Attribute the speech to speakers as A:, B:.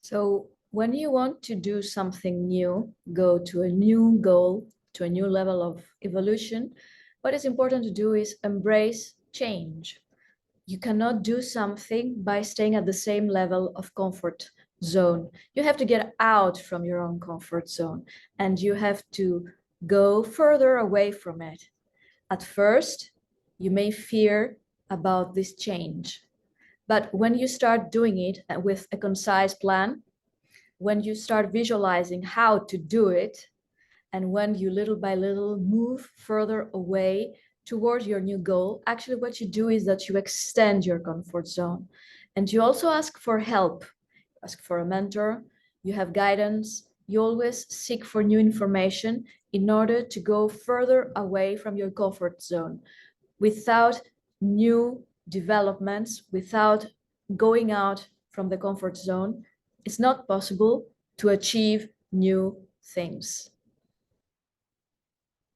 A: So when you want to do something new, go to a new goal, to a new level of evolution, what is important to do is embrace change. You cannot do something by staying at the same level of comfort zone. You have to get out from your own comfort zone and you have to go further away from it. At first, you may fear about this change, but when you start doing it with a concise plan, when you start visualizing how to do it, and when you little by little move further away towards your new goal, actually what you do is that you extend your comfort zone. And you also ask for help, ask for a mentor, you have guidance, you always seek for new information in order to go further away from your comfort zone. Without new developments, without going out from the comfort zone, it's not possible to achieve new things.